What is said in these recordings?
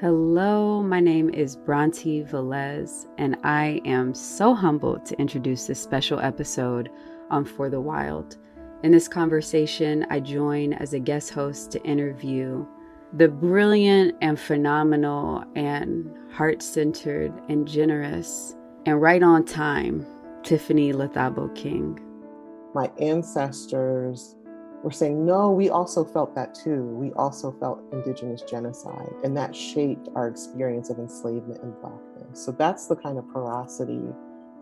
Hello, my name is brontë Velez, and I am so humbled to introduce this special episode on For the Wild. In this conversation, I join as a guest host to interview the brilliant and phenomenal and heart-centered and generous and right on time, Tiffany Lethabo King. My ancestors were saying, no, we also felt that too. We also felt Indigenous genocide, and that shaped our experience of enslavement and Blackness. So that's the kind of porosity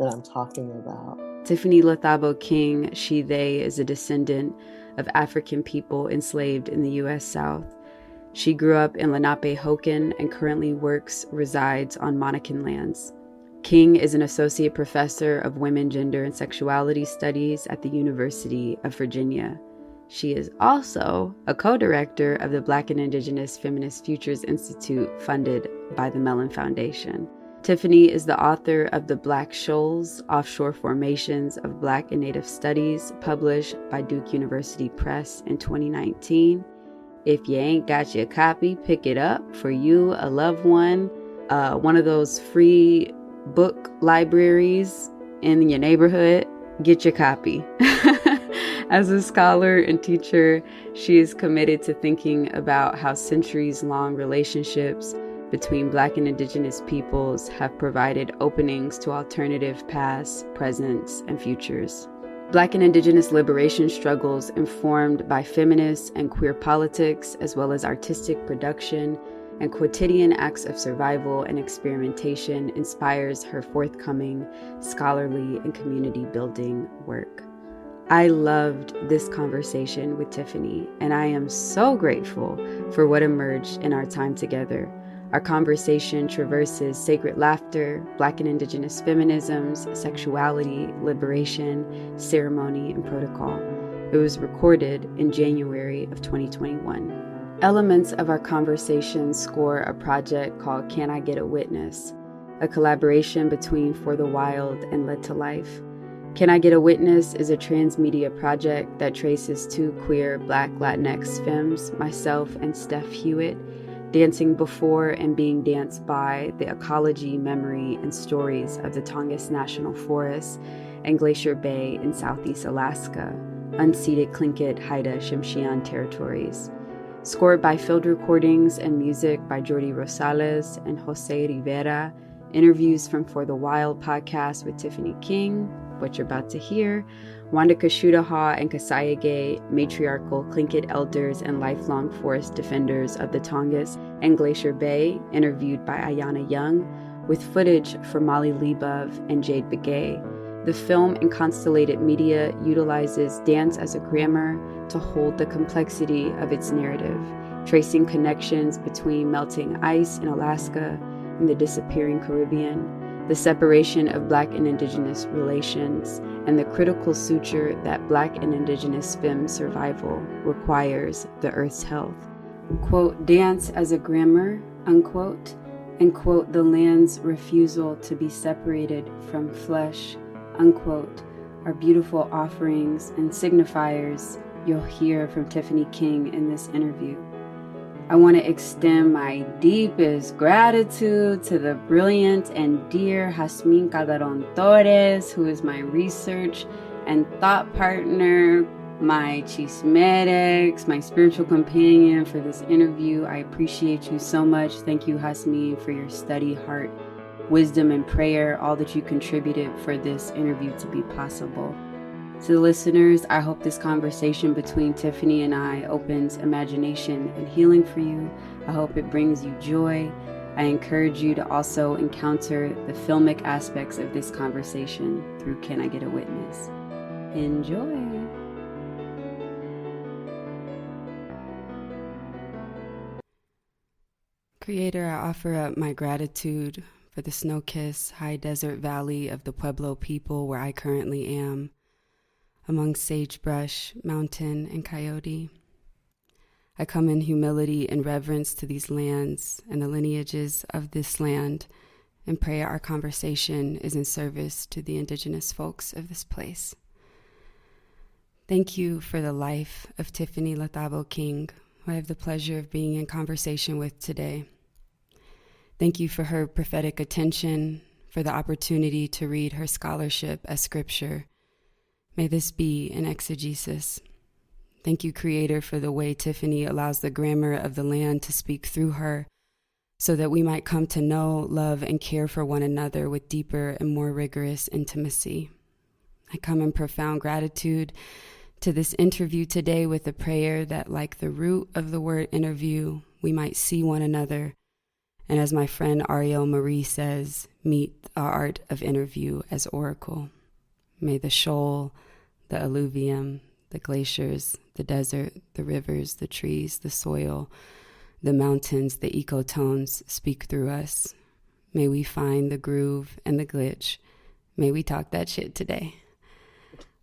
that I'm talking about. Tiffany Lethabo King, she, they, is a descendant of African people enslaved in the U.S. South. She grew up in Lenape-Hokan and currently resides on Monacan lands. King is an associate professor of women, gender, and sexuality studies at the University of Virginia. She is also a co-director of the Black and Indigenous Feminist Futures Institute funded by the Mellon Foundation. Tiffany is the author of the Black Shoals, Offshore Formations of Black and Native Studies, published by Duke University Press in 2019. If you ain't got your copy, pick it up for you, a loved one, one of those free book libraries in your neighborhood. Get your copy. As a scholar and teacher, she is committed to thinking about how centuries-long relationships between Black and Indigenous peoples have provided openings to alternative pasts, presents, and futures. Black and Indigenous liberation struggles informed by feminist and queer politics, as well as artistic production and quotidian acts of survival and experimentation, inspires her forthcoming scholarly and community-building work. I loved this conversation with Tiffany, and I am so grateful for what emerged in our time together. Our conversation traverses sacred laughter, Black and Indigenous feminisms, sexuality, liberation, ceremony, and protocol. It was recorded in January of 2021. Elements of our conversation score a project called Can I Get a Witness?, a collaboration between For the Wild and Led to Life. Can I Get a Witness is a transmedia project that traces two queer Black Latinx femmes, myself and Steph Hewitt, dancing before and being danced by the ecology, memory, and stories of the Tongass National Forest and Glacier Bay in Southeast Alaska, unceded Tlingit, Haida, Tsimshian territories. Scored by field recordings and music by Jordi Rosales and Jose Rivera, interviews from For the Wild podcast with Tiffany King, what you're about to hear, Wanda Kashudaha and Kasayage, matriarchal Tlingit elders and lifelong forest defenders of the Tongass and Glacier Bay, interviewed by Ayana Young, with footage from Molly Lebov and Jade Begay. The film and constellated media utilizes dance as a grammar to hold the complexity of its narrative, tracing connections between melting ice in Alaska and the disappearing Caribbean, the separation of Black and Indigenous relations, and the critical suture that Black and Indigenous femme survival requires the Earth's health. Quote, dance as a grammar, unquote, and quote, the land's refusal to be separated from flesh, unquote, are beautiful offerings and signifiers you'll hear from Tiffany King in this interview. I want to extend my deepest gratitude to the brilliant and dear Jasmine Calderon Torres, who is my research and thought partner, my chismetics, my spiritual companion for this interview. I appreciate you so much. Thank you, Jasmine, for your study, heart, wisdom, and prayer, all that you contributed for this interview to be possible. To the listeners, I hope this conversation between Tiffany and I opens imagination and healing for you. I hope it brings you joy. I encourage you to also encounter the filmic aspects of this conversation through Can I Get a Witness? Enjoy! Creator, I offer up my gratitude for the snow-kissed high desert valley of the Pueblo people where I currently am, among sagebrush, mountain, and coyote. I come in humility and reverence to these lands and the lineages of this land, and pray our conversation is in service to the Indigenous folks of this place. Thank you for the life of Tiffany Lethabo King, who I have the pleasure of being in conversation with today. Thank you for her prophetic attention, for the opportunity to read her scholarship as scripture. May this be an exegesis. Thank you, Creator, for the way Tiffany allows the grammar of the land to speak through her, so that we might come to know, love, and care for one another with deeper and more rigorous intimacy. I come in profound gratitude to this interview today with a prayer that, like the root of the word interview, we might see one another. And as my friend Ariel Marie says, meet the art of interview as oracle. May the shoal, the alluvium, the glaciers, the desert, the rivers, the trees, the soil, the mountains, the ecotones speak through us. May we find the groove and the glitch. May we talk that shit today.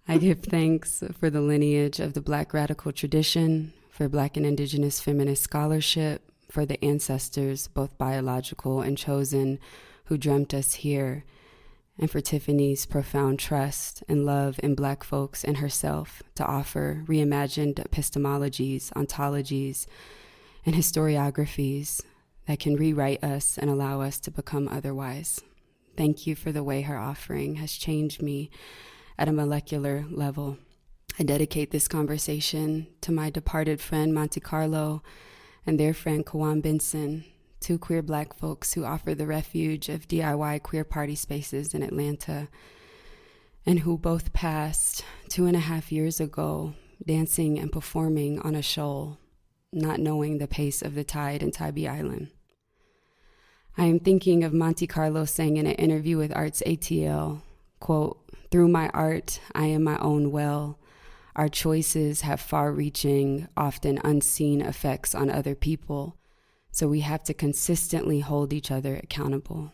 I give thanks for the lineage of the Black radical tradition, for Black and Indigenous feminist scholarship, for the ancestors, both biological and chosen, who dreamt us here, and for Tiffany's profound trust and love in Black folks and herself to offer reimagined epistemologies, ontologies, and historiographies that can rewrite us and allow us to become otherwise. Thank you for the way her offering has changed me at a molecular level. I dedicate this conversation to my departed friend Monte Carlo and their friend Kawan Benson, two queer Black folks who offer the refuge of DIY queer party spaces in Atlanta, and who both passed 2.5 years ago, dancing and performing on a shoal, not knowing the pace of the tide in Tybee Island. I am thinking of Monte Carlo saying in an interview with Arts ATL, quote, "Through my art, I am my own well. Our choices have far-reaching, often unseen effects on other people, so we have to consistently hold each other accountable.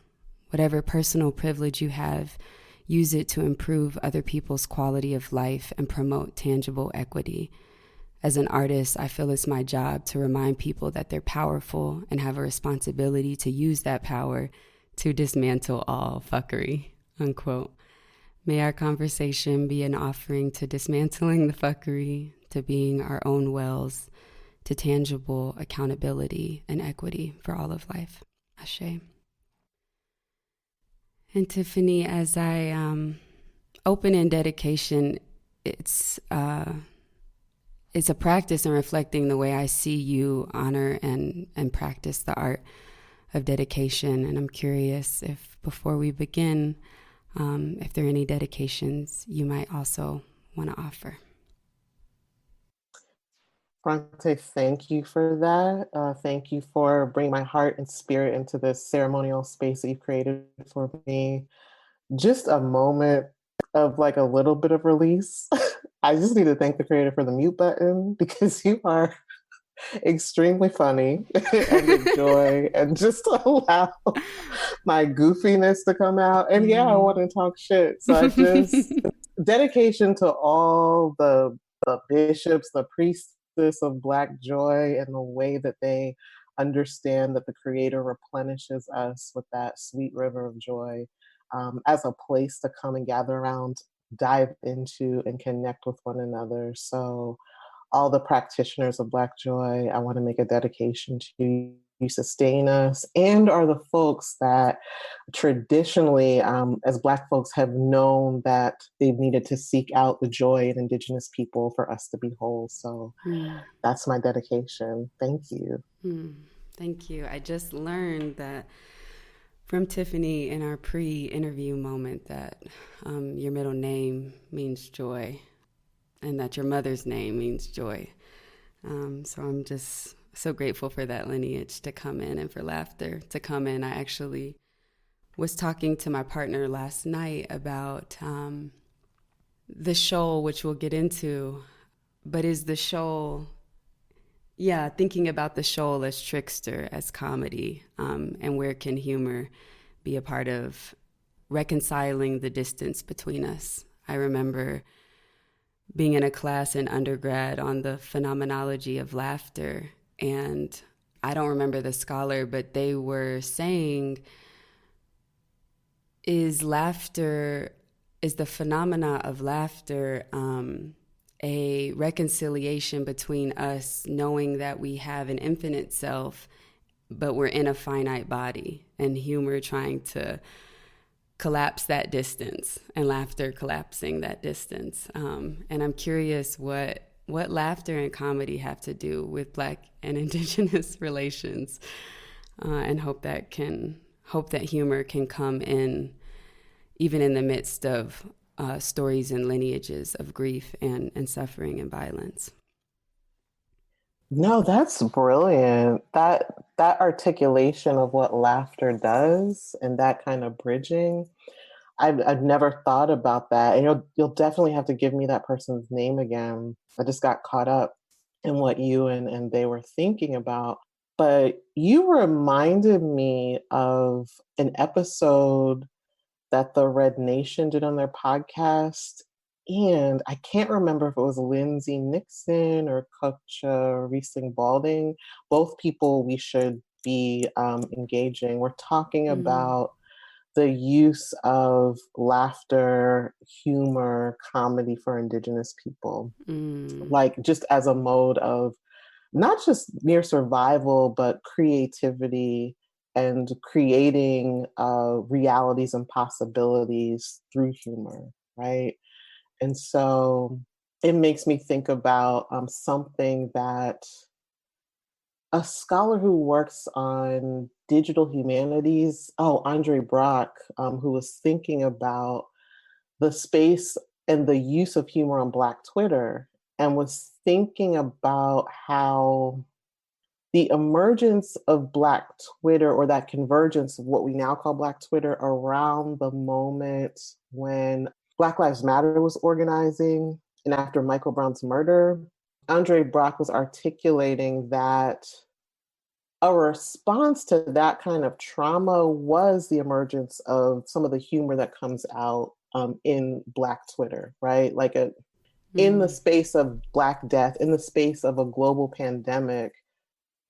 Whatever personal privilege you have, use it to improve other people's quality of life and promote tangible equity. As an artist, I feel it's my job to remind people that they're powerful and have a responsibility to use that power to dismantle all fuckery," unquote. May our conversation be an offering to dismantling the fuckery, to being our own wells, to tangible accountability and equity for all of life. Ashe. And Tiffany, as I open in dedication, it's a practice in reflecting the way I see you honor and practice the art of dedication. And I'm curious if, before we begin, if there are any dedications you might also want to offer. Brontë, thank you for that. Thank you for bringing my heart and spirit into this ceremonial space that you've created for me. Just a moment of like a little bit of release. I just need to thank the creator for the mute button, because you are extremely funny and a joy, and just allow my goofiness to come out. And yeah, I want to talk shit. So I just, dedication to all the bishops, the priestess of Black joy, and the way that they understand that the creator replenishes us with that sweet river of joy, as a place to come and gather around, dive into, and connect with one another. So all the practitioners of Black joy, I want to make a dedication to you. You sustain us and are the folks that traditionally, as Black folks, have known that they've needed to seek out the joy in Indigenous people for us to be whole. So that's my dedication. Thank you. Thank you. I just learned that from Tiffany in our pre-interview moment that your middle name means joy, and that your mother's name means joy. So I'm just so grateful for that lineage to come in, and for laughter to come in. I actually was talking to my partner last night about the shoal, which we'll get into, but is the shoal, thinking about the shoal as trickster, as comedy, and where can humor be a part of reconciling the distance between us. I remember being in a class in undergrad on the phenomenology of laughter, and I don't remember the scholar, but they were saying, is the phenomena of laughter a reconciliation between us knowing that we have an infinite self, but we're in a finite body, and humor trying to collapse that distance, and laughter collapsing that distance. And I'm curious what laughter and comedy have to do with Black and Indigenous relations, and hope that humor can come in, even in the midst of stories and lineages of grief and suffering and violence. No, that's brilliant. That articulation of what laughter does and that kind of bridging, I've never thought about that. And you'll definitely have to give me that person's name again. I just got caught up in what you and they were thinking about. But you reminded me of an episode that the Red Nation did on their podcast. And I can't remember if it was Lindsay Nixon or Kutcha Riesling Balding, both people we should be engaging. We're talking about the use of laughter, humor, comedy for Indigenous people, like just as a mode of not just mere survival, but creativity and creating realities and possibilities through humor, right? And so it makes me think about something that a scholar who works on digital humanities, Andre Brock, who was thinking about the space and the use of humor on Black Twitter, and was thinking about how the emergence of Black Twitter, or that convergence of what we now call Black Twitter, around the moment when Black Lives Matter was organizing and after Michael Brown's murder, Andre Brock was articulating that a response to that kind of trauma was the emergence of some of the humor that comes out in Black Twitter, right? Like in the space of Black death, in the space of a global pandemic,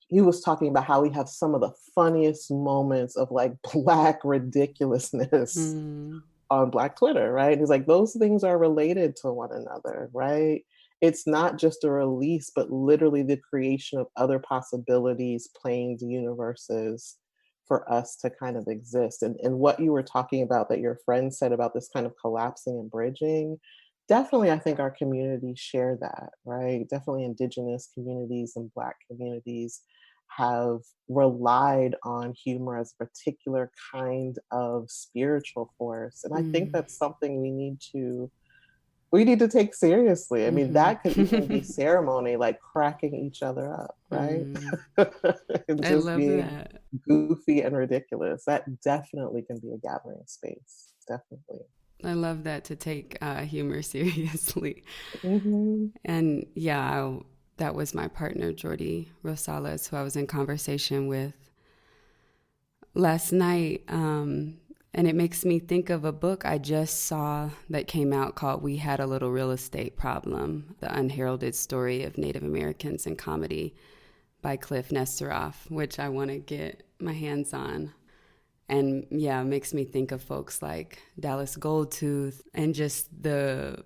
he was talking about how we have some of the funniest moments of like Black ridiculousness on Black Twitter, right? And he's like, those things are related to one another, right? It's not just a release, but literally the creation of other possibilities, planes, universes for us to kind of exist. And what you were talking about that your friend said about this kind of collapsing and bridging, definitely I think our communities share that, right? Definitely Indigenous communities and Black communities have relied on humor as a particular kind of spiritual force. And I think that's something we need to take seriously. I mean, that could even be ceremony, like cracking each other up, right? And I just love being that. goofy and ridiculous. That definitely can be a gathering space. Definitely. I love that, to take humor seriously. Mm-hmm. And yeah, that was my partner, Jordi Rosales, who I was in conversation with last night. And it makes me think of a book I just saw that came out called We Had a Little Real Estate Problem, The Unheralded Story of Native Americans in Comedy by Cliff Nesteroff, which I want to get my hands on. And yeah, it makes me think of folks like Dallas Goldtooth and just the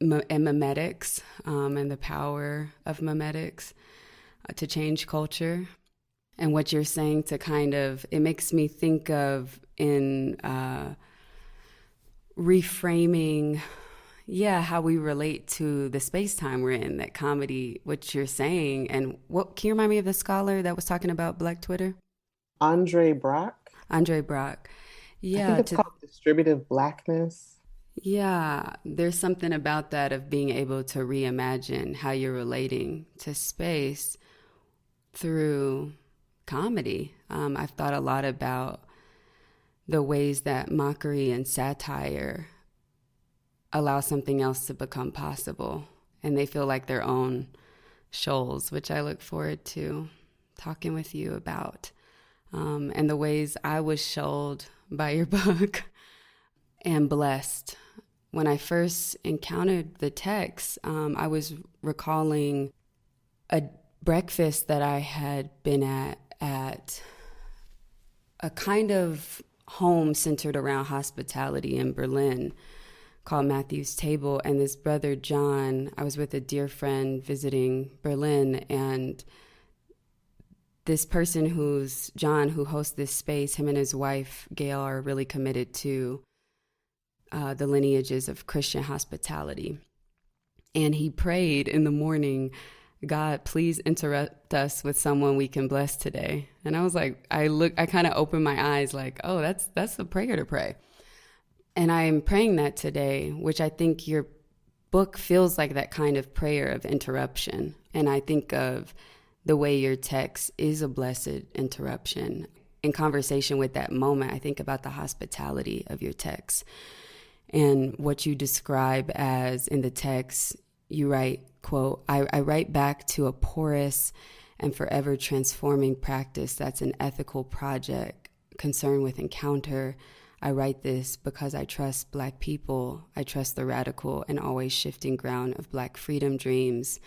memetics and the power of memetics to change culture. And what you're saying to kind of, it makes me think of in reframing, how we relate to the space-time we're in, that comedy, what you're saying. And what, can you remind me of the scholar that was talking about Black Twitter? Andre Brock. Andre Brock. Yeah. I think it's called Distributive Blackness. Yeah, there's something about that, of being able to reimagine how you're relating to space through comedy. I've thought a lot about the ways that mockery and satire allow something else to become possible, and they feel like their own shoals, which I look forward to talking with you about. And the ways I was shoaled by your book and blessed. When I first encountered the text, I was recalling a breakfast that I had been at a kind of home centered around hospitality in Berlin called Matthew's Table. And this brother, John, I was with a dear friend visiting Berlin, and this person who's John, who hosts this space, him and his wife, Gail, are really committed to the lineages of Christian hospitality. And he prayed in the morning, God, please interrupt us with someone we can bless today. And I was like, I kind of opened my eyes like, oh, that's a prayer to pray. And I am praying that today, which I think your book feels like that kind of prayer of interruption. And I think of the way your text is a blessed interruption. In conversation with that moment, I think about the hospitality of your text and what you describe as, in the text, you write, quote, I write back to a porous and forever transforming practice that's an ethical project concerned with encounter. I write this because I trust Black people. I trust the radical and always shifting ground of Black freedom dreams.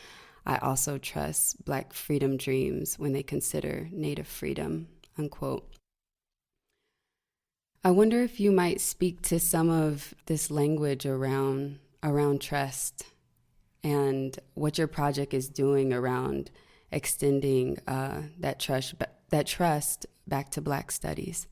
I also trust Black freedom dreams when they consider Native freedom, unquote. I wonder if you might speak to some of this language around trust and what your project is doing around extending that trust back to Black studies.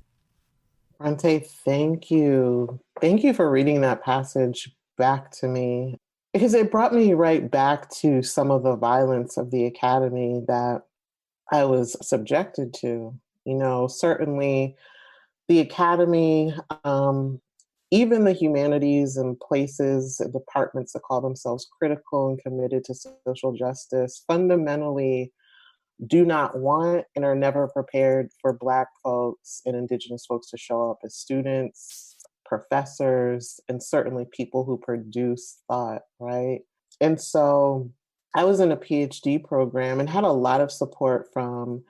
Brontë, thank you. Thank you for reading that passage back to me, because it brought me right back to some of the violence of the academy that I was subjected to. You know, certainly the academy, even the humanities and places and departments that call themselves critical and committed to social justice fundamentally do not want and are never prepared for Black folks and Indigenous folks to show up as students, professors, and certainly people who produce thought, right? And so I was in a PhD program and had a lot of support from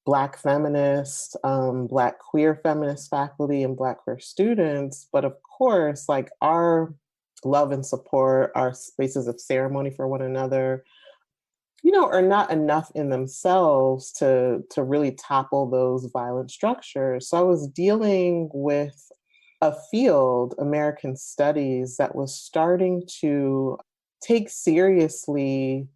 Black feminists, Black queer feminist faculty, and Black queer students. But of course, like, our love and support, our spaces of ceremony for one another, you know, are not enough in themselves to really topple those violent structures. So I was dealing with a field, American Studies, that was starting to take seriously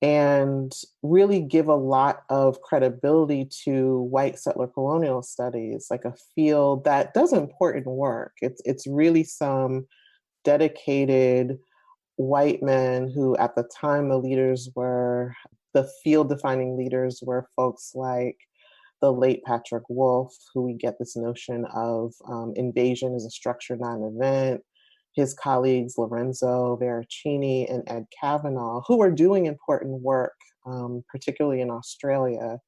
and really give a lot of credibility to white settler colonial studies, like a field that does important work. It's really some dedicated white men who, at the time, the field defining leaders were folks like the late Patrick Wolf, who we get this notion of invasion as a structure, not an event. His colleagues, Lorenzo Veracini and Ed Kavanaugh, who were doing important work, particularly in Australia,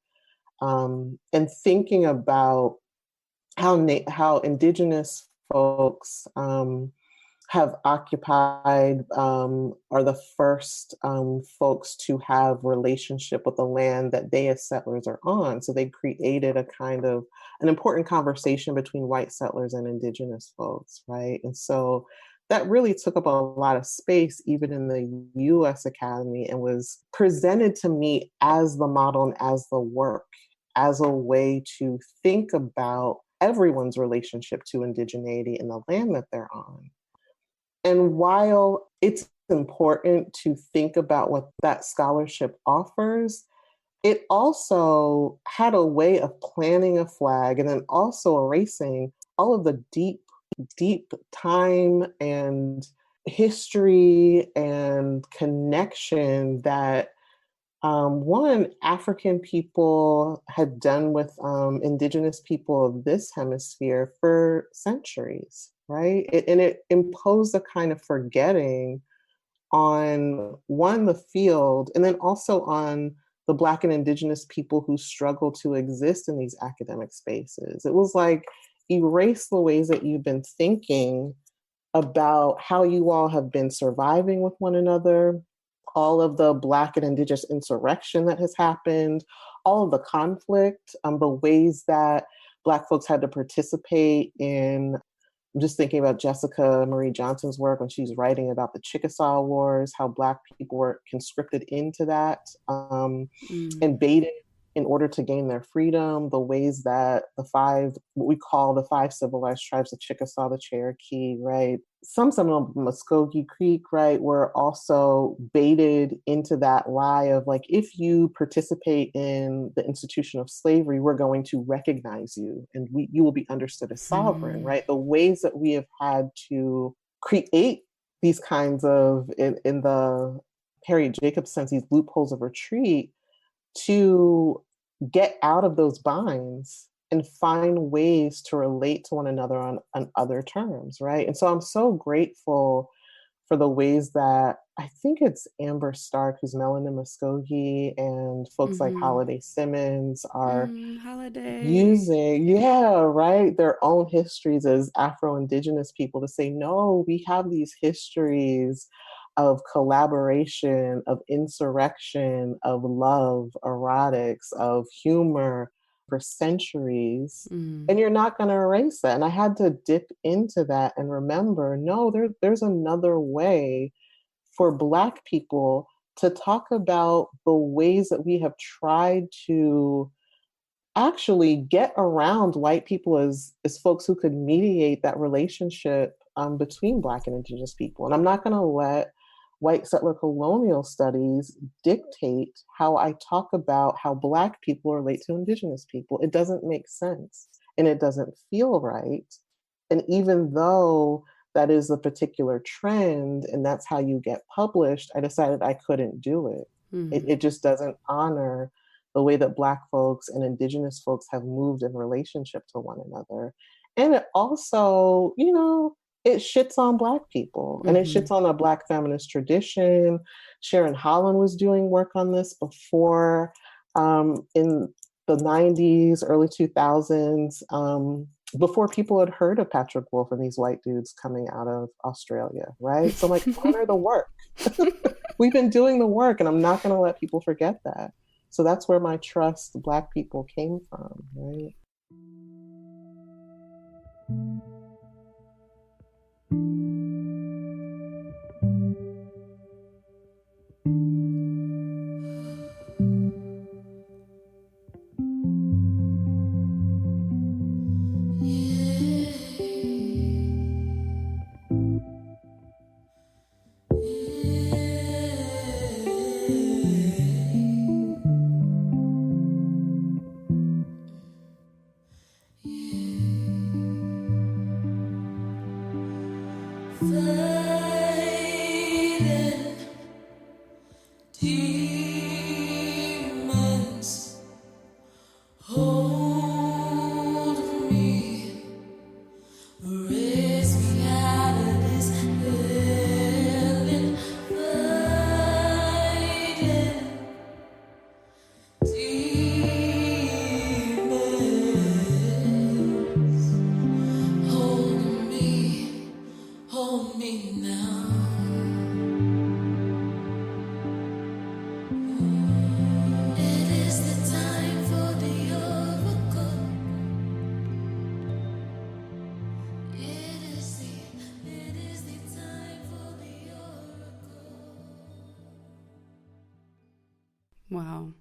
and thinking about how Indigenous folks have occupied, are the first folks to have relationship with the land that they as settlers are on. So they created a kind of an important conversation between white settlers and Indigenous folks, right? And so that really took up a lot of space, even in the US Academy, and was presented to me as the model and as the work, as a way to think about everyone's relationship to indigeneity and the land that they're on. And while it's important to think about what that scholarship offers, it also had a way of planting a flag and then also erasing all of the deep time and history and connection that African people had done with Indigenous people of this hemisphere for centuries, right? And it imposed a kind of forgetting on, one, the field, and then also on the Black and Indigenous people who struggle to exist in these academic spaces. It was like, erase the ways that you've been thinking about how you all have been surviving with one another, all of the Black and Indigenous insurrection that has happened, all of the conflict, the ways that Black folks had to participate in. I'm just thinking about Jessica Marie Johnson's work when she's writing about the Chickasaw Wars, how Black people were conscripted into that and baited in order to gain their freedom, the ways that what we call the five civilized tribes, the Chickasaw, the Cherokee, right? Some of Muskogee Creek, right, were also baited into that lie of like, if you participate in the institution of slavery, we're going to recognize you and you will be understood as sovereign, right? The ways that we have had to create these kinds of, in the Harriet Jacobs sense, these loopholes of retreat to get out of those binds and find ways to relate to one another on other terms, right? And so I'm so grateful for the ways that I think it's Amber Stark, who's Melanin Muskogee, and folks like Holiday Simmons are using, right, their own histories as Afro-Indigenous people to say, no, we have these histories of collaboration, of insurrection, of love, erotics, of humor for centuries. And you're not going to erase that. And I had to dip into that and remember, no, there's another way for Black people to talk about the ways that we have tried to actually get around white people as folks who could mediate that relationship between Black and Indigenous people. And I'm not going to let white settler colonial studies dictate how I talk about how Black people relate to Indigenous people. It doesn't make sense and it doesn't feel right. And even though that is a particular trend and that's how you get published, I decided I couldn't do it. It just doesn't honor the way that Black folks and Indigenous folks have moved in relationship to one another. And it also, it shits on Black people and it shits on a Black feminist tradition. Sharon Holland was doing work on this before in the 90s, early 2000s, before people had heard of Patrick Wolf and these white dudes coming out of Australia, right? So like, honor the work. We've been doing the work and I'm not going to let people forget that. So that's where my trust Black people came from, right? Wow.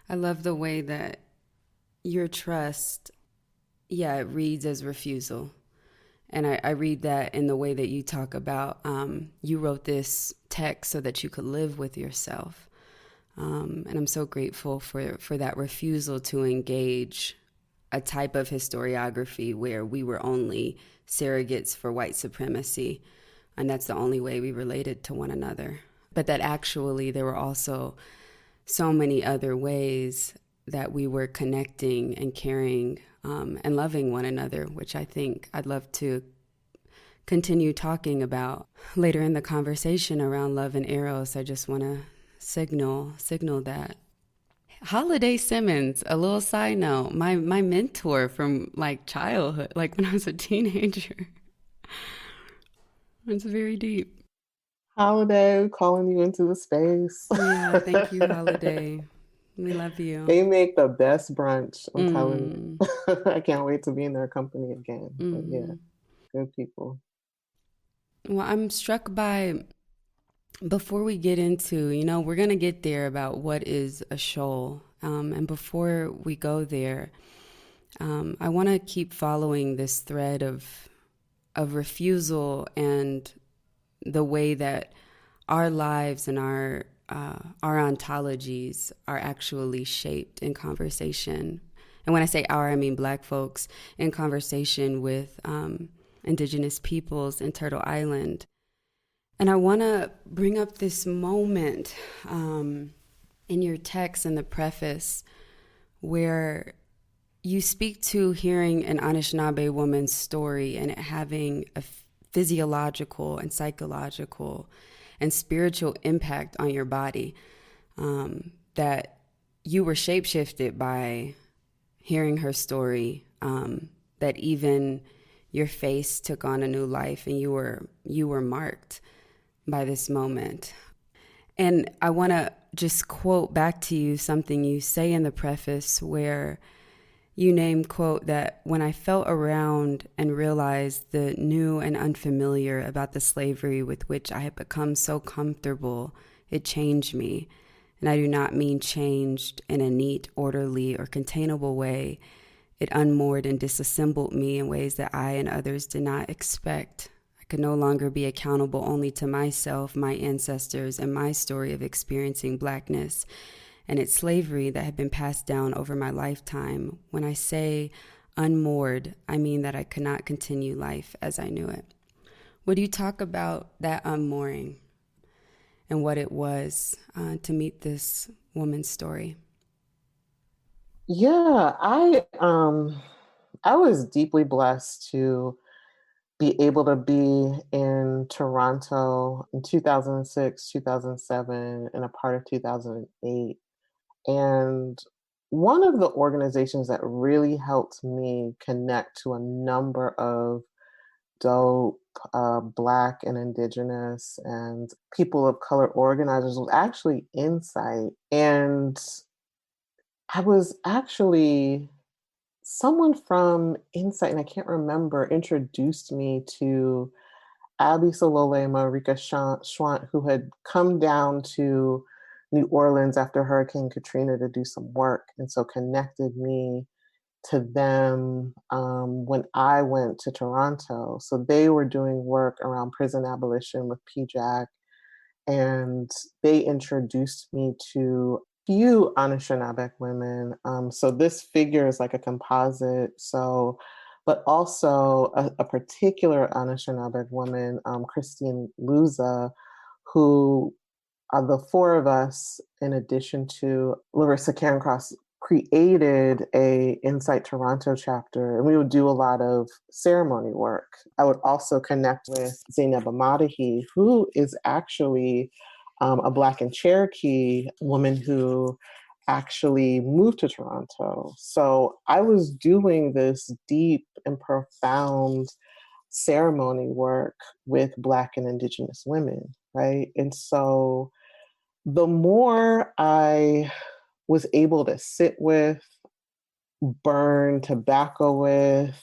I love the way that your trust, it reads as refusal. And I read that in the way that you talk about, you wrote this text so that you could live with yourself. And I'm so grateful for that refusal to engage a type of historiography where we were only surrogates for white supremacy. And that's the only way we related to one another. But that actually there were also so many other ways that we were connecting and caring and loving one another, which I think I'd love to continue talking about later in the conversation around love and eros. I just want to signal that. Holiday Simmons, a little side note, my mentor from like childhood, like when I was a teenager. It's very deep. Holiday, calling you into the space. Yeah, thank you, Holiday. We love you. They make the best brunch, I'm telling you. I can't wait to be in their company again. But yeah, good people. Well, I'm struck by, before we get into, we're going to get there about what is a shoal And before we go there, I want to keep following this thread of refusal and the way that our lives and our ontologies are actually shaped in conversation. And when I say our, I mean Black folks in conversation with Indigenous peoples in Turtle Island. And I want to bring up this moment in your text in the preface where you speak to hearing an Anishinaabe woman's story and it having a physiological and psychological and spiritual impact on your body, that you were shapeshifted by hearing her story, that even your face took on a new life and you were marked by this moment. And I want to just quote back to you something you say in the preface where you name, quote, that when I felt around and realized the new and unfamiliar about the slavery with which I had become so comfortable, it changed me. And I do not mean changed in a neat, orderly, or containable way. It unmoored and disassembled me in ways that I and others did not expect. I could no longer be accountable only to myself, my ancestors, and my story of experiencing Blackness and its slavery that had been passed down over my lifetime. When I say unmoored, I mean that I could not continue life as I knew it. Would you talk about that unmooring and what it was to meet this woman's story? Yeah, I was deeply blessed to be able to be in Toronto in 2006, 2007, and a part of 2008. And one of the organizations that really helped me connect to a number of dope Black and Indigenous and people of color organizers was actually Insight. And I was actually someone from Insight, and I can't remember, introduced me to Abby Solole and Marika Schwant, who had come down to New Orleans after Hurricane Katrina to do some work, and so connected me to them when I went to Toronto. So they were doing work around prison abolition with PJAC, and they introduced me to few Anishinaabe women. So this figure is like a composite. So, but also a particular Anishinaabe woman, Christine Luza, who the four of us, in addition to Larissa Cairncross, created a Insight Toronto chapter, and we would do a lot of ceremony work. I would also connect with Zainab Amadahi, who is actually a Black and Cherokee woman who actually moved to Toronto. So I was doing this deep and profound ceremony work with Black and Indigenous women, right? And so the more I was able to sit with, burn tobacco with,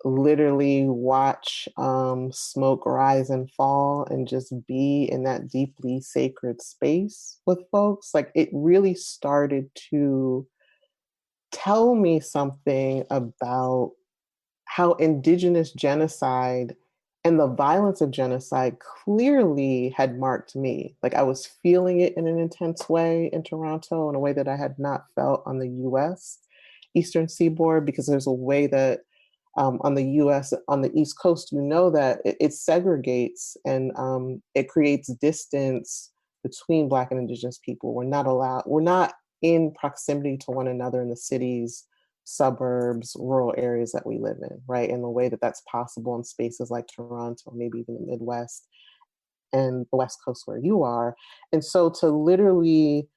literally watch smoke rise and fall and just be in that deeply sacred space with folks, like it really started to tell me something about how Indigenous genocide and the violence of genocide clearly had marked me. Like I was feeling it in an intense way in Toronto in a way that I had not felt on the US Eastern Seaboard, because there's a way that on the US, on the East Coast, you know that it segregates and it creates distance between Black and Indigenous people. We're not in proximity to one another in the cities, suburbs, rural areas that we live in, right? In the way that that's possible in spaces like Toronto, maybe even the Midwest and the West Coast where you are. And so to literally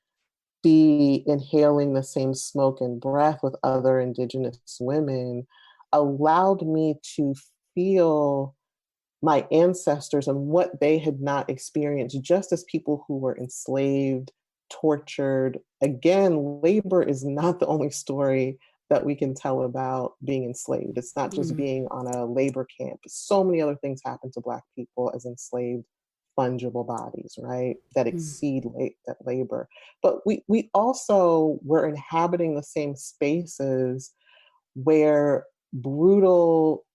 be inhaling the same smoke and breath with other Indigenous women allowed me to feel my ancestors and what they had not experienced, just as people who were enslaved, tortured. Again, labor is not the only story that we can tell about being enslaved. It's not just being on a labor camp. So many other things happen to Black people as enslaved fungible bodies, right? That Mm. exceed that labor. But we also were inhabiting the same spaces where brutal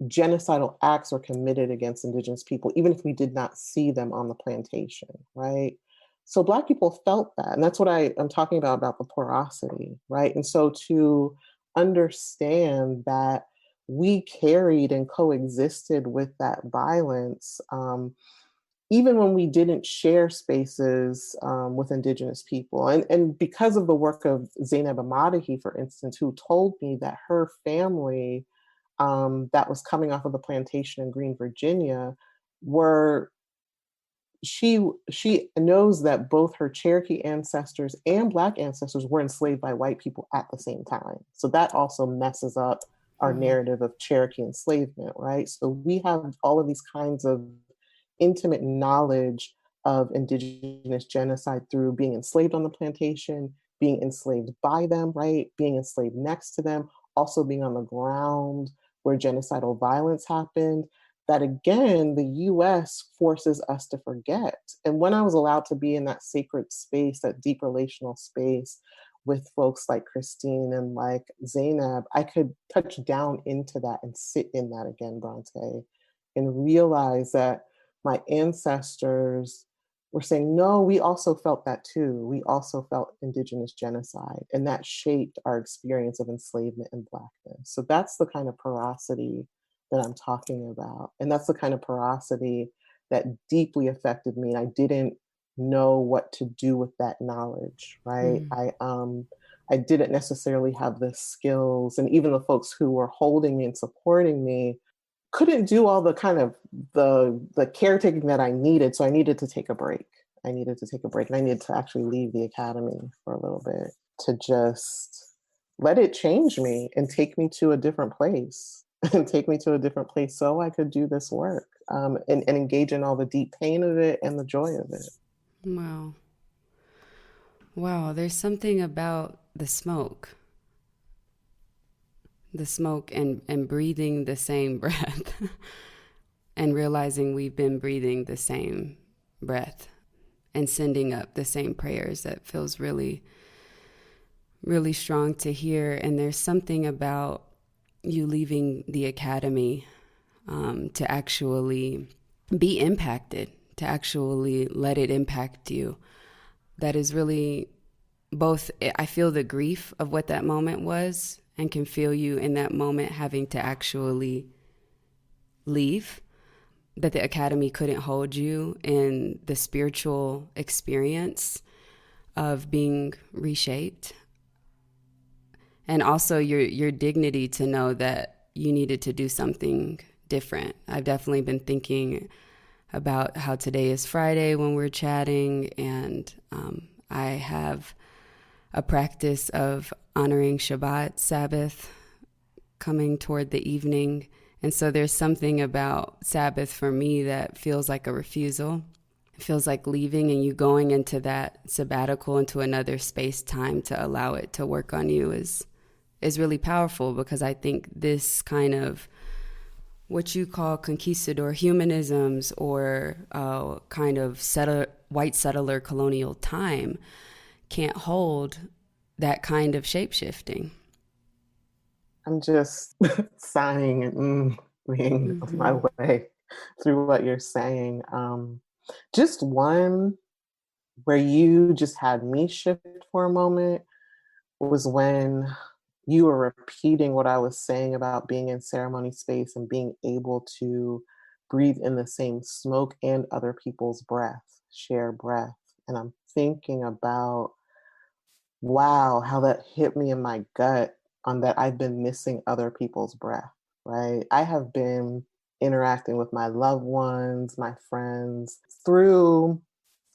genocidal acts were committed against Indigenous people, even if we did not see them on the plantation, right? So Black people felt that. And that's what I'm talking about the porosity, right? And so to understand that we carried and coexisted with that violence, even when we didn't share spaces with Indigenous people. And because of the work of Zainab Amadahi, for instance, who told me that her family that was coming off of the plantation in Green, Virginia, were she knows that both her Cherokee ancestors and Black ancestors were enslaved by white people at the same time. So that also messes up our Wow. narrative of Cherokee enslavement, right? So we have all of these kinds of intimate knowledge of Indigenous genocide through being enslaved on the plantation, being enslaved by them, right? Being enslaved next to them, also being on the ground where genocidal violence happened, that again, the US forces us to forget. And when I was allowed to be in that sacred space, that deep relational space with folks like Christine and like Zainab, I could touch down into that and sit in that again, Bronte, and realize that my ancestors were saying, no, we also felt that too. We also felt Indigenous genocide, and that shaped our experience of enslavement and Blackness. So that's the kind of porosity that I'm talking about. And that's the kind of porosity that deeply affected me. And I didn't know what to do with that knowledge, right? Mm. I didn't necessarily have the skills, and even the folks who were holding me and supporting me couldn't do all the kind of the caretaking that I needed. So I needed to take a break. I needed to take a break, and I needed to actually leave the academy for a little bit to just let it change me and take me to a different place and take me to a different place so I could do this work, and engage in all the deep pain of it and the joy of it. Wow. Wow. There's something about the smoke and breathing the same breath and realizing we've been breathing the same breath and sending up the same prayers that feels really, really strong to hear. And there's something about you leaving the academy to actually be impacted, to actually let it impact you. That is really both, I feel the grief of what that moment was and can feel you in that moment having to actually leave, that the academy couldn't hold you in the spiritual experience of being reshaped. And also your dignity to know that you needed to do something different. I've definitely been thinking about how today is Friday when we're chatting, and I have a practice of honoring Shabbat, Sabbath, coming toward the evening. And so there's something about Sabbath for me that feels like a refusal. It feels like leaving and you going into that sabbatical, into another space time to allow it to work on you is really powerful, because I think this kind of what you call conquistador humanisms or kind of white settler colonial time can't hold that kind of shape-shifting. I'm just sighing and being my Mm-hmm. way through what you're saying. Just one where you just had me shift for a moment was when you were repeating what I was saying about being in ceremony space and being able to breathe in the same smoke and other people's breath, share breath. And I'm thinking about, wow, how that hit me in my gut on that I've been missing other people's breath, right? I have been interacting with my loved ones, my friends through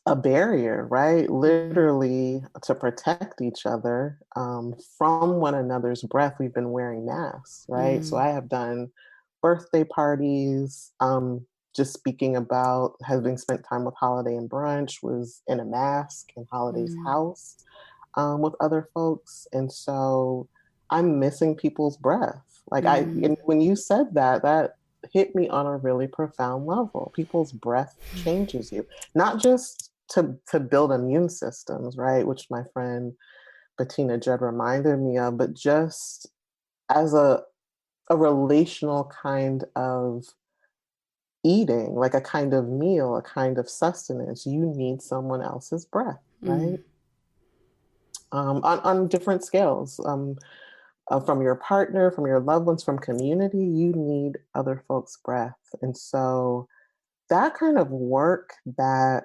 a barrier, right? Mm-hmm. Literally to protect each other from one another's breath. We've been wearing masks, right? So Mm-hmm. I have done birthday parties, just speaking about having spent time with Holiday and Brunch, was in a mask in Holiday's house with other folks. And so I'm missing people's breath. Like Mm-hmm. and when you said that hit me on a really profound level. People's breath changes you, not just to build immune systems, right? Which my friend Bettina Judd reminded me of, but just as a relational kind of eating, like a kind of meal, a kind of sustenance. You need someone else's breath, right? On different scales. From your partner, from your loved ones, from community, you need other folks' breath. And so that kind of work that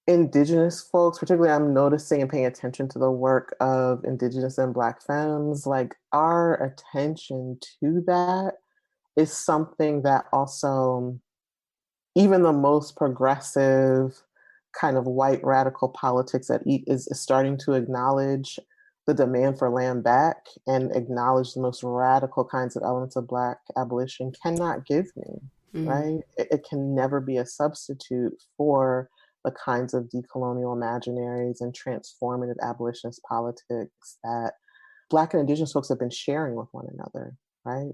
Indigenous folks, particularly I'm noticing and paying attention to the work of Indigenous and Black femmes, like our attention to that is something that also even the most progressive kind of white radical politics that is starting to acknowledge the demand for land back and acknowledge the most radical kinds of elements of Black abolition cannot give me, right? It can never be a substitute for the kinds of decolonial imaginaries and transformative abolitionist politics that Black and Indigenous folks have been sharing with one another, right?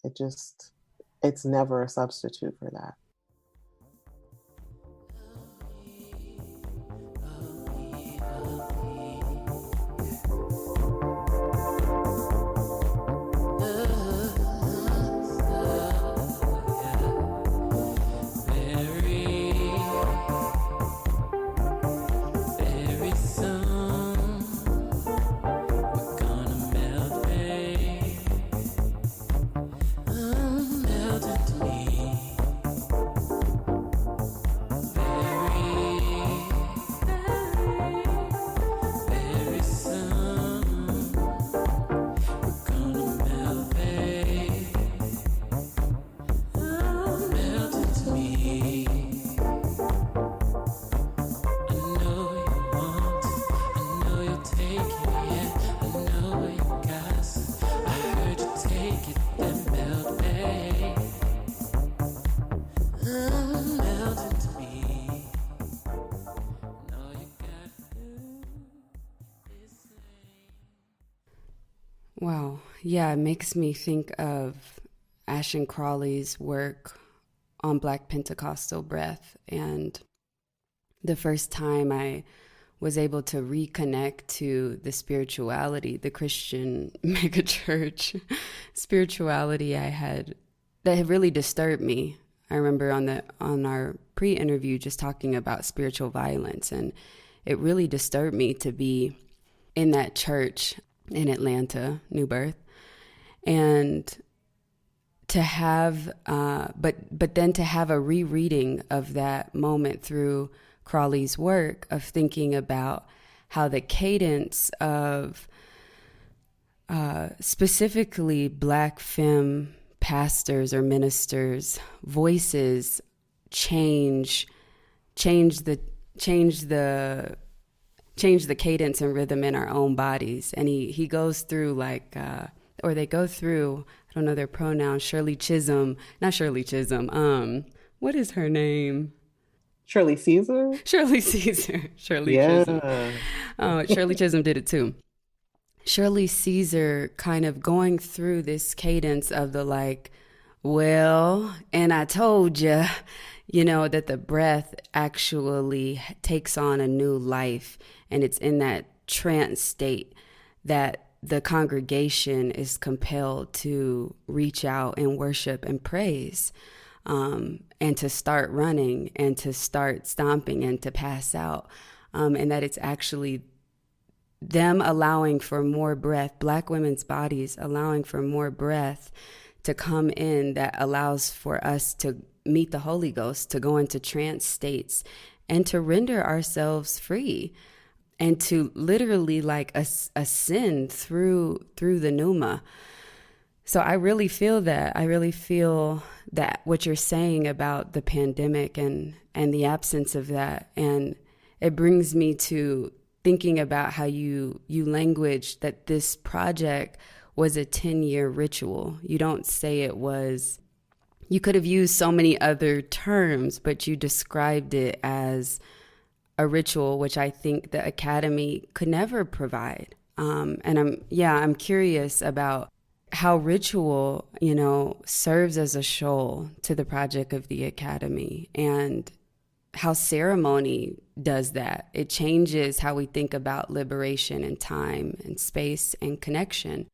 It's never a substitute for that. Wow. Yeah, it makes me think of Ashen Crawley's work on Black Pentecostal breath. And the first time I was able to reconnect to the spirituality, the Christian megachurch spirituality I had, that had really disturbed me. I remember on our pre-interview just talking about spiritual violence, and it really disturbed me to be in that church in Atlanta, New Birth, and to have, but then to have a rereading of that moment through Crawley's work of thinking about how the cadence of specifically Black femme pastors or ministers' voices change the cadence and rhythm in our own bodies. And he goes through or they go through, I don't know their pronouns, Shirley Chisholm, what is her name? Shirley Caesar? Shirley Caesar. Shirley Chisholm. Shirley Chisholm did it too. Shirley Caesar kind of going through this cadence of the well, and I told you, that the breath actually takes on a new life, and it's in that trance state that the congregation is compelled to reach out and worship and praise, and to start running and to start stomping and to pass out, and that it's actually them allowing for more breath, Black women's bodies allowing for more breath to come in that allows for us to meet the Holy Ghost, to go into trance states and to render ourselves free and to literally ascend through the pneuma. So I really feel that. I really feel that what you're saying about the pandemic and the absence of that. And it brings me to thinking about how you language that this project was a 10-year ritual. You don't say it was. You could have used so many other terms, but you described it as a ritual, which I think the Academy could never provide. And I'm curious about how ritual, you know, serves as a shoal to the project of the Academy, and how ceremony does that. It changes how we think about liberation and time and space and connection.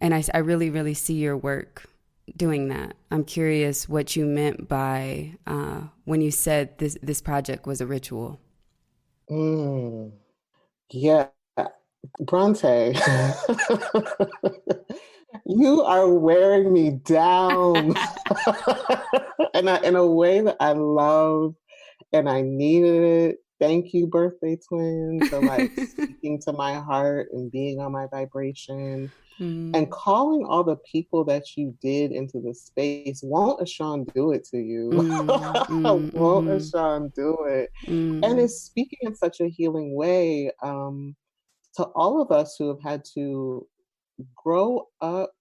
And I really, really see your work doing that. I'm curious what you meant by when you said this project was a ritual. Mm, yeah, Bronte, you are wearing me down, and in a way that I love, and I needed it. Thank you, birthday twin, for like speaking to my heart and being on my vibration and Mm, calling all the people that you did into the space. Won't Ashawn do it to you? mm, mm, Won't mm, Ashawn do it? And mm, it's speaking in such a healing way to all of us who have had to grow up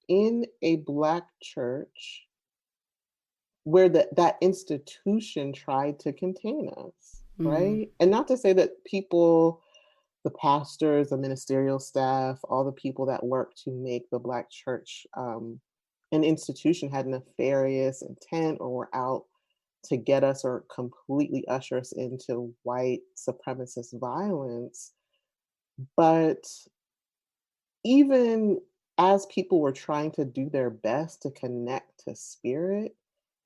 in a Black church where that institution tried to contain us, mm, right? And not to say that people, the pastors, the ministerial staff, all the people that work to make the Black church an institution had nefarious intent or were out to get us or completely usher us into white supremacist violence. But even as people were trying to do their best to connect to spirit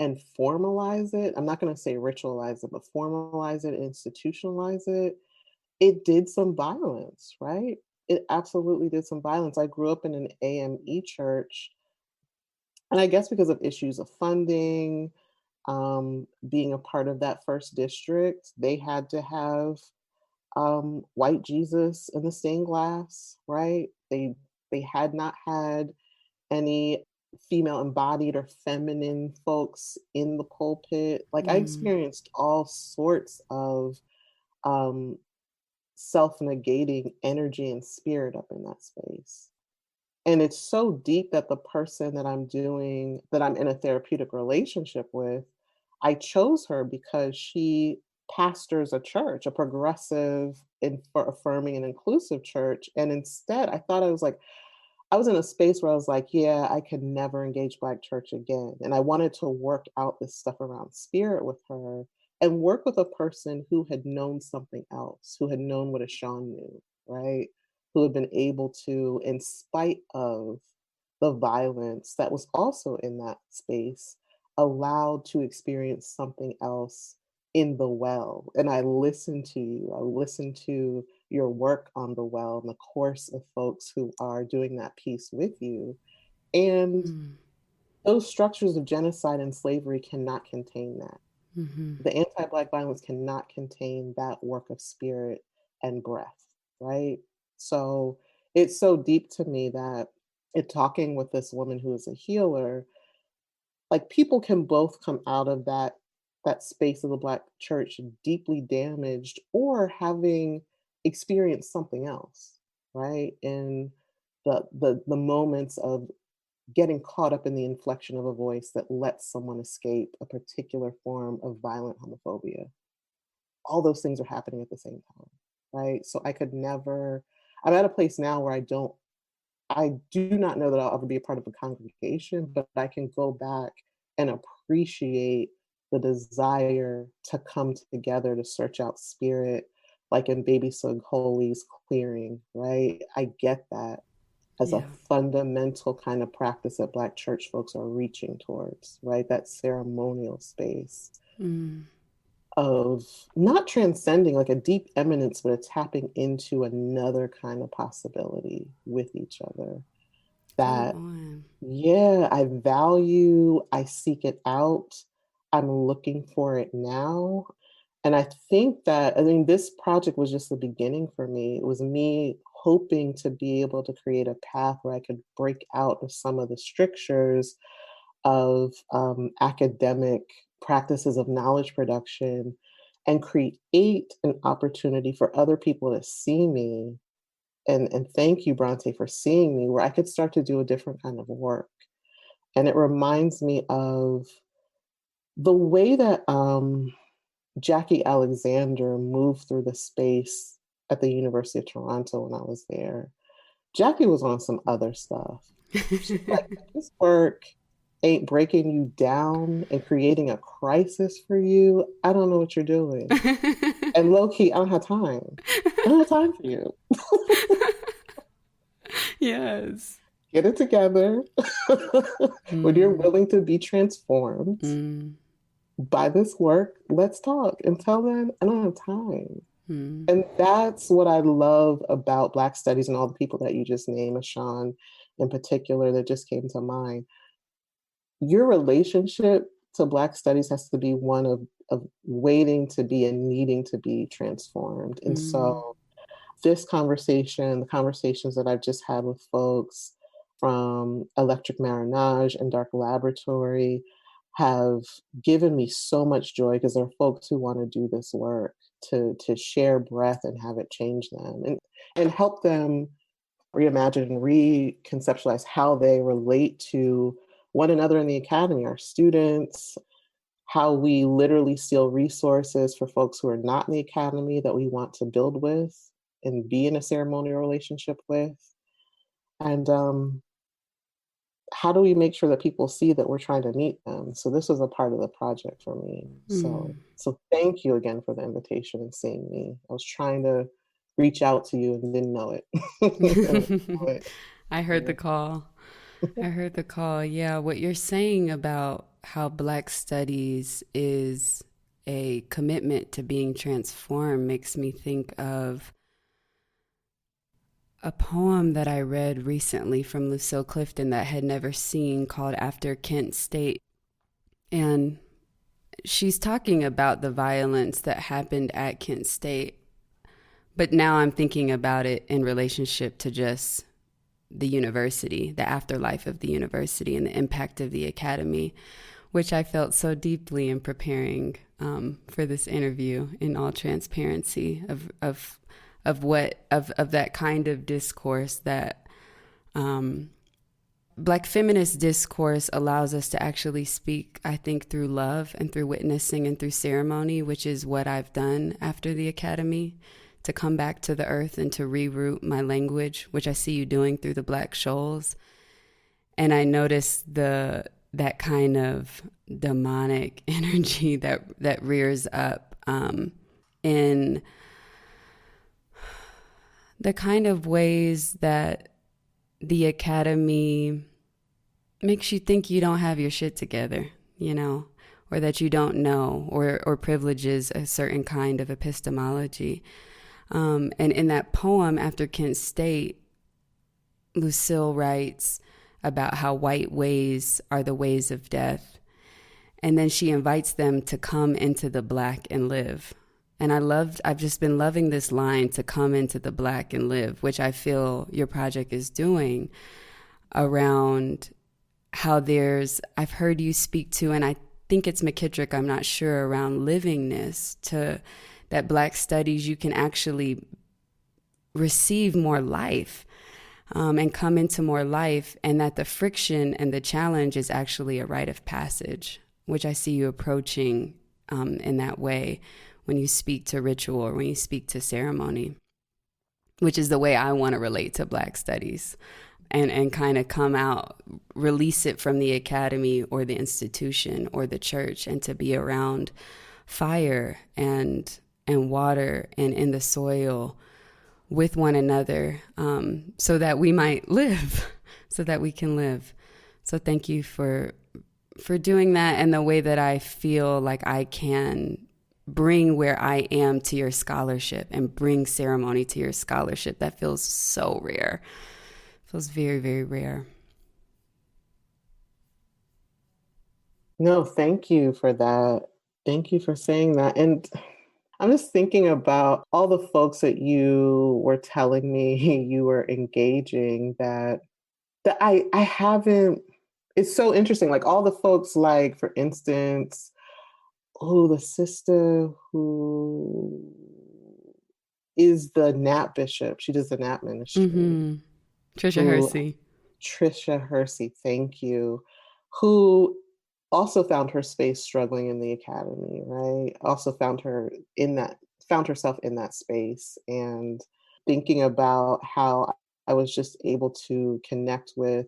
and formalize it, I'm not going to say ritualize it, but formalize it, institutionalize it, it did some violence, right? It absolutely did some violence. I grew up in an AME church, and I guess because of issues of funding, being a part of that first district, they had to have white Jesus in the stained glass, right? They had not had any female embodied or feminine folks in the pulpit. Like I mm, experienced all sorts of um, self-negating energy and spirit up in that space. And it's so deep that the person that I'm in a therapeutic relationship with, I chose her because she pastors a church, a progressive, affirming and inclusive church. And instead, I was in a space where I was like, yeah, I could never engage Black church again. And I wanted to work out this stuff around spirit with her and work with a person who had known something else, who had known what Ashawn knew, right? Who had been able to, in spite of the violence that was also in that space, allowed to experience something else in the well. And I listened to you. I listened to your work on the well and the course of folks who are doing that piece with you. And mm, those structures of genocide and slavery cannot contain that. mhm. The anti Black violence cannot contain that work of spirit and breath, right? So it's so deep to me that in talking with this woman who is a healer, like people can both come out of that space of the Black church deeply damaged or having experienced something else, right? In the moments of getting caught up in the inflection of a voice that lets someone escape a particular form of violent homophobia. All those things are happening at the same time, right? So I could never, I'm at a place now where I do not know that I'll ever be a part of a congregation, but I can go back and appreciate the desire to come together to search out spirit, like in Baby Sug Holy's clearing, right? I get that as a Yeah. fundamental kind of practice that Black church folks are reaching towards, right? That ceremonial space Mm, of not transcending like a deep eminence, but a tapping into another kind of possibility with each other come that, on. yeah, I value, I seek it out, I'm looking for it now. And I think that, I mean, this project was just the beginning for me. It was me hoping to be able to create a path where I could break out of some of the strictures of academic practices of knowledge production and create an opportunity for other people to see me. And thank you, Bronte, for seeing me, where I could start to do a different kind of work. And it reminds me of the way that Jackie Alexander moved through the space at the University of Toronto when I was there, Jackie was on some other stuff. She's like, if this work ain't breaking you down and creating a crisis for you, I don't know what you're doing. And low key, I don't have time. I don't have time for you. Yes. Get it together. When you're Mm, willing to be transformed mm, by this work, let's talk. Until then, I don't have time. mm, And that's what I love about Black studies and all the people that you just named, Ashawn in particular, that just came to mind. Your relationship to Black studies has to be one of waiting to be and needing to be transformed. And mm, so this conversation, the conversations that I've just had with folks from Electric Marinage and Dark Laboratory have given me so much joy because there are folks who want to do this work to share breath and have it change them and help them reimagine and reconceptualize how they relate to one another in the academy, our students, how we literally steal resources for folks who are not in the academy that we want to build with and be in a ceremonial relationship with. And how do we make sure that people see that we're trying to meet them? So this was a part of the project for me. So mm. so thank you again for the invitation and seeing me. I was trying to reach out to you and didn't know it. And now it- I heard the call. I heard the call. Yeah, what you're saying about how Black studies is a commitment to being transformed makes me think of a poem that I read recently from Lucille Clifton that I had never seen called After Kent State. And she's talking about the violence that happened at Kent State. But now I'm thinking about it in relationship to just the university, the afterlife of the university, and the impact of the academy, which I felt so deeply in preparing for this interview. In all transparency, of that kind of discourse that Black feminist discourse allows us to actually speak, I think, through love and through witnessing and through ceremony, which is what I've done after the academy, to come back to the earth and to reroute my language, which I see you doing through the Black Shoals. And I noticed that kind of demonic energy that rears up in the kind of ways that the academy makes you think you don't have your shit together, you know, or that you don't know, or privileges a certain kind of epistemology. And in that poem, After Kent State, Lucille writes about how white ways are the ways of death. And then she invites them to come into the Black and live. And I've just been loving this line, to come into the Black and live, which I feel your project is doing around how I've heard you speak to, and I think it's McKittrick, I'm not sure, around livingness, to that Black studies, you can actually receive more life and come into more life, and that the friction and the challenge is actually a rite of passage, which I see you approaching in that way when you speak to ritual or when you speak to ceremony, which is the way I want to relate to Black studies and kind of come out, release it from the academy or the institution or the church, and to be around fire and water and in the soil with one another, so that we might live, so that we can live. So thank you for doing that, and the way that I feel like I can bring where I am to your scholarship and bring ceremony to your scholarship. That feels so rare. Feels very, very rare. No, thank you for that. Thank you for saying that. And I'm just thinking about all the folks that you were telling me you were engaging that I haven't. It's so interesting. Like all the folks, like for instance, oh, the sister who is the Nat Bishop. She does the Nat ministry. Mm-hmm. Trisha Who Hersey. Trisha Hersey, thank you. Who also found her space struggling in the academy, right? Also found herself in that space and thinking about how I was just able to connect with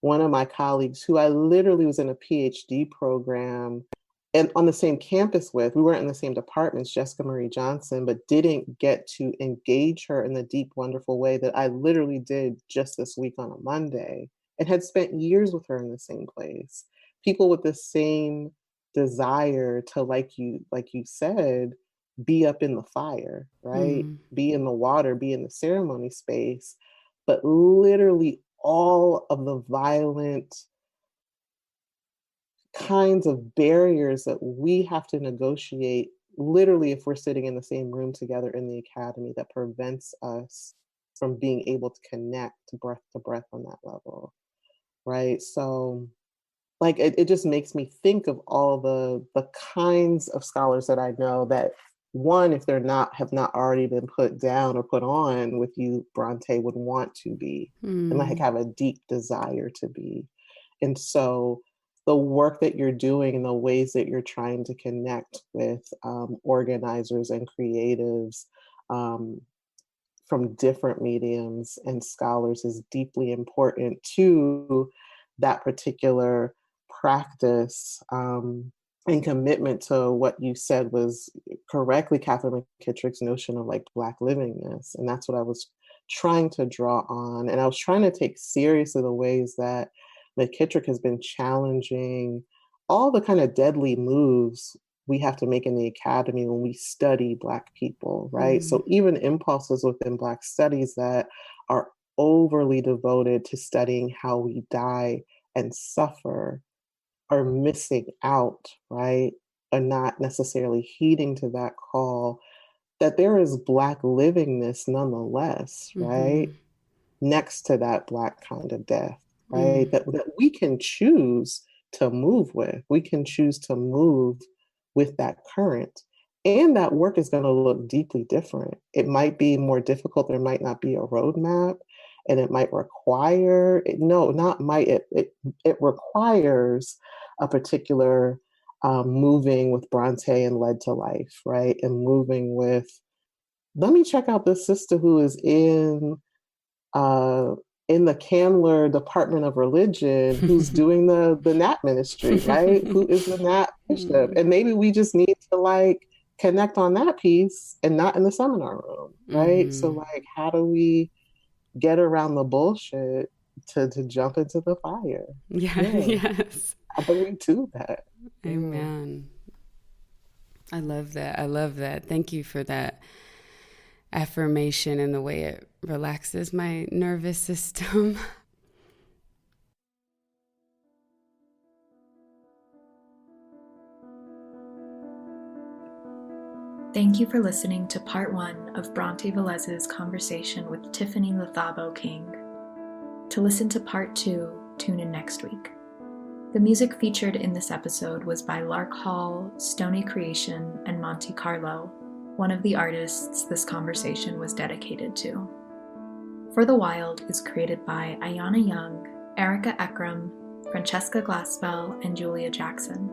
one of my colleagues who I literally was in a PhD program and on the same campus with. We weren't in the same departments, Jessica Marie Johnson, but didn't get to engage her in the deep, wonderful way that I literally did just this week on a Monday, and had spent years with her in the same place. People with the same desire to, like you said, be up in the fire, right? Mm. Be in the water, be in the ceremony space, but literally all of the violent kinds of barriers that we have to negotiate, literally, if we're sitting in the same room together in the academy, that prevents us from being able to connect to breath on that level, right? So, like, it just makes me think of all the kinds of scholars that I know that, one, if they're not have not already been put down or put on with you, Bronte, would want to be, and like Mm. have a deep desire to be. And so the work that you're doing and the ways that you're trying to connect with organizers and creatives um, from different mediums and scholars is deeply important to that particular practice, and commitment to what you said was correctly Catherine McKittrick's notion of like Black livingness. And that's what I was trying to draw on. And I was trying to take seriously the ways that McKittrick has been challenging all the kind of deadly moves we have to make in the academy when we study Black people, right? Mm. So even impulses within Black studies that are overly devoted to studying how we die and suffer are missing out, right? Are not necessarily heeding to that call that there is Black livingness nonetheless, right? Mm-hmm. Next to that Black kind of death, Mm. right? That we can choose to move with. We can choose to move with that current. And that work is going to look deeply different. It might be more difficult. There might not be a roadmap, and it might require, no, not might, it requires a particular moving with Bronte and Led to Life, right? And moving with, let me check out this sister who is uh, in the Candler Department of Religion, who's doing the Nat ministry, right? Who is the Nat bishop? Mm. And maybe we just need to like connect on that piece and not in the seminar room, right? So Mm-hmm. like, how do we get around the bullshit to jump into the fire? Yeah, Yeah, yes. how do we do that? Yeah. Amen. I love that. I love that. Thank you for that affirmation and the way it relaxes my nervous system. Thank you for listening to part 1 of Bronte Velez's conversation with Tiffany Lethabo King. To listen to part 2, tune in next week. The music featured in this episode was by Lark Hall, Stony Creation, and Monte Carlo, one of the artists this conversation was dedicated to. For the Wild is created by Ayana Young, Erica Ekram, Francesca Glassfell, and Julia Jackson.